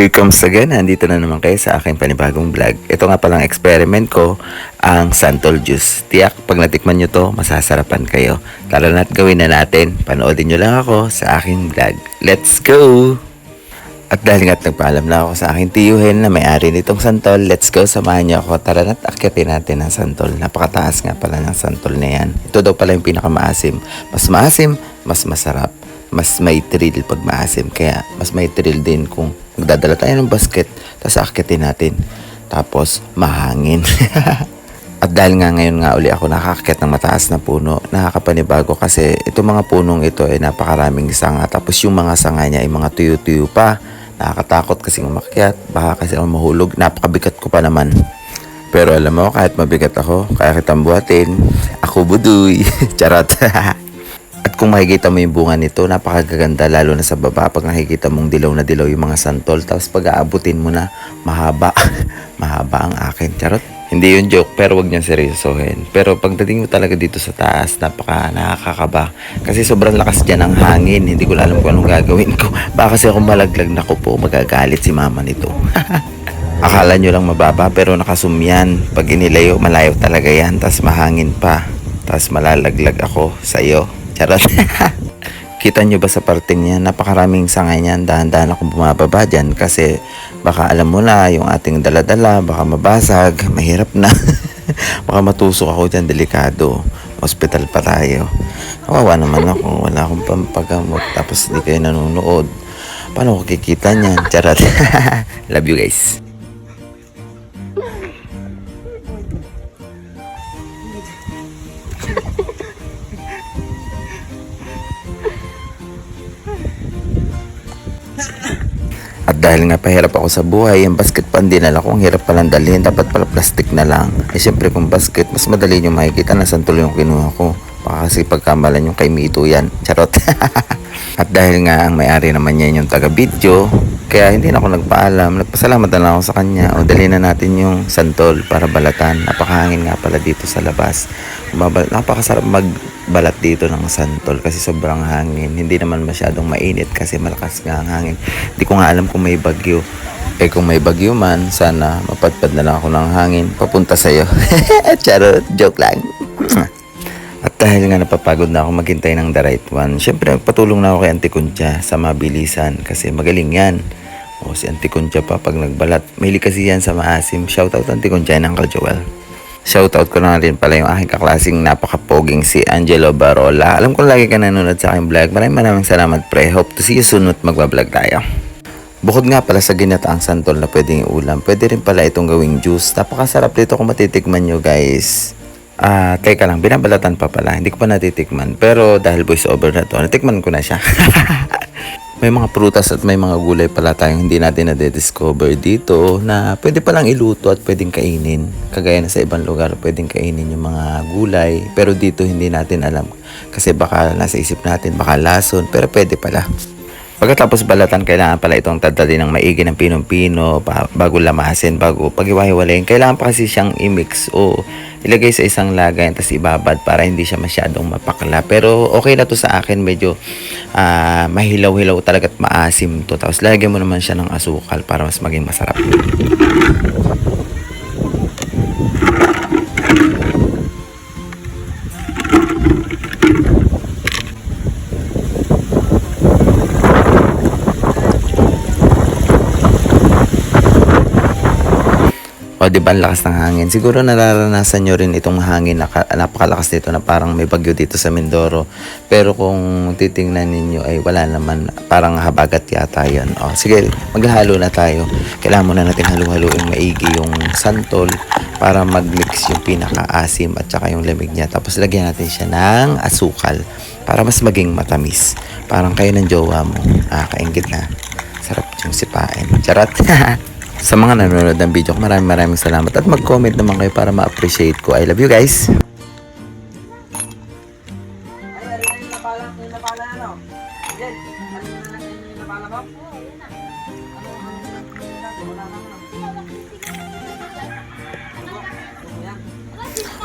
Here comes again, nandito na naman kayo sa aking panibagong vlog. Ito nga palang experiment ko, ang santol juice. Tiyak, pag natikman nyo to, masasarapan kayo. Tara na't gawin na natin. Panoodin nyo lang ako sa aking vlog. Let's go! At dahil nga't nagpaalam na ako sa aking tiyuhin na may-ari nitong santol, let's go, samahan nyo ako. Tara na't akyatin natin ang santol. Napakataas nga pala ng santol na yan. Ito daw pala yung pinakamaasim. Mas maasim, mas masarap. Mas may thrill pag maasim. Kaya mas may thrill din kung magdadala tayo ng basket, tapos akyatin natin. Tapos mahangin. At dahil nga ngayon nga uli ako nakakakyat ng mataas na puno, nakakapanibago kasi itong mga punong ito ay napakaraming sanga. Tapos yung mga sanga niya ay mga tuyo-tuyo pa. Nakakatakot kasi umakyat, baka kasi ako mahulog. Napakabigat ko pa naman. Pero alam mo, kahit mabigat ako, kaya kitang buhatin. Ako budoy. Charot. At kung makikita mo yung bunga nito, napakaganda lalo na sa baba pag nakikita mong dilaw na dilaw yung mga santol. Tapos pag aabutin mo na, mahaba. Mahaba ang akin. Charot. Hindi yun joke, pero wag niyang seryosohin. Pero pagdating mo talaga dito sa taas, nakakakaba. Kasi sobrang lakas dyan ng hangin. Hindi ko alam kung anong gagawin ko. Baka kasi ako malaglag na ko po, magagalit si mama nito. Akala nyo lang mababa, pero nakasum yan. Pag inilayo, malayo talaga yan. Tapos mahangin pa. Tapos malalaglag ako sa'yo. Charot. Kita nyo ba sa parting niya? Napakaraming sangay niyan. Dahan-dahan akong bumababa dyan kasi baka alam mo na yung ating daladala, baka mabasag, mahirap na. Baka matusok ako dyan, delikado. Hospital pa tayo. Kawawa naman ako. Wala akong pampagamot. Tapos hindi kayo nanonood. Paano ko kikita niyan? Charot. Love you guys. At dahil nga pahirap ako sa buhay, yung basket pa hindi dinala ko, ang hirap palang dalhin. Dapat pala plastic na lang. Eh syempre kung basket, mas madali nyo makikita na santol yung kinuha ko. Baka kasi pagkamalan yung kay Mito yan. Charot. At dahil nga ang may-ari naman niya yung taga-video, kaya hindi na ako nagpaalam. Nagpasalamat na lang ako sa kanya. O dali na natin yung santol para balatan. Napakahangin nga pala dito sa labas. Napakasarap magbalat dito ng santol kasi sobrang hangin. Hindi naman masyadong mainit kasi malakas nga ang hangin. Hindi ko nga alam kung may bagyo. Eh kung may bagyo man, sana mapadpad na lang ako ng hangin papunta sa'yo. Charot, joke lang. At dahil nga napapagod na ako maghintay ng the right one, syempre patulong na ako kay Auntie Concha sa mabilisan kasi magaling yan. O si Auntie Concha pa pag nagbalat. Mahilig kasi yan sa maasim. Shoutout Auntie Concha and Uncle Joel. Shoutout ko na rin pala yung aking kaklaseng napakapoging si Angelo Barola. Alam ko lagi ka nanonood sa aking vlog. Maraming salamat pre. Hope to see you soon at magbablog tayo. Bukod nga pala sa ginataang santol na pwedeng ulam, pwede rin pala itong gawing juice. Napakasarap dito kung matitikman nyo guys. Teka lang, binabalatan pa pala. Hindi ko pa natitikman. Pero dahil voice over na to, natikman ko na siya. May mga prutas at may mga gulay pala tayong hindi natin na-discover dito na pwede palang iluto at pwedeng kainin. Kagaya na sa ibang lugar, pwedeng kainin yung mga gulay. Pero dito hindi natin alam. Kasi baka nasa isip natin, baka lason. Pero pwede pala. Pagkatapos balatan, kailangan pala itong tadtadin ng maigi ng pinong-pino bago lamasin, bago pag-iwahiwalayin. Kailangan pa kasi siyang i-mix o ilagay sa isang lagay tapos ibabad para hindi siya masyadong mapakla. Pero okay na to sa akin, medyo mahilaw-hilaw talaga at maasim to. Tapos lagyan mo naman siya ng asukal para mas maging masarap. O diba ang lakas ng hangin? Siguro nararanasan nyo rin itong hangin na napakalakas dito na parang may bagyo dito sa Mindoro. Pero kung titingnan ninyo ay wala naman, parang habagat yata yan. O sige, maghahalo na tayo. Kailangan muna natin halo-haloing maigi yung santol para mag-mix yung pinaka-asim at saka yung lamig niya. Tapos lagyan natin siya ng asukal para mas maging matamis. Parang kayo ng jowa mo. Kaingit na. Sarap yung sipain. Charot. Sa mga nanonood ng video ko, maraming salamat at mag-comment naman kayo para ma-appreciate ko. I love you guys!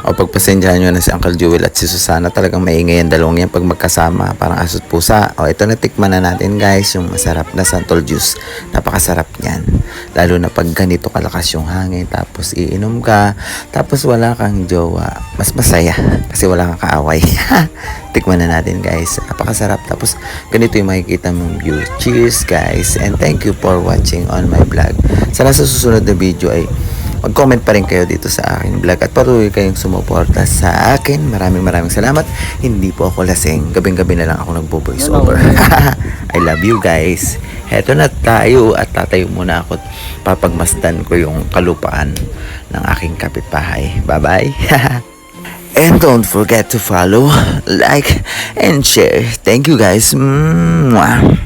O pagpasensyahan nyo na si Uncle Jewel at si Susana, talagang maingay ang dalawang yan pag magkasama, parang aso't pusa. O ito na, tikman na natin guys, yung masarap na santol juice. Napakasarap niyan. Lalo na pag ganito kalakas yung hangin, tapos iinom ka, tapos wala kang jowa. Mas masaya kasi wala kang kaaway. Tikman na natin guys, napakasarap. Tapos ganito yung makikita mong view. Cheers guys, and thank you for watching on my vlog. Sana sa susunod na video ay mag-comment pa rin kayo dito sa aking vlog at patuloy kayong sumuporta sa akin. Maraming salamat. Hindi po ako lasing. Gabing-gabi na lang ako nagbo-voice over. I love you guys. Heto na tayo at tatayo muna ako at papagmasdan ko yung kalupaan ng aking kapitbahay. Bye-bye. And don't forget to follow, like, and share. Thank you guys. Mwah.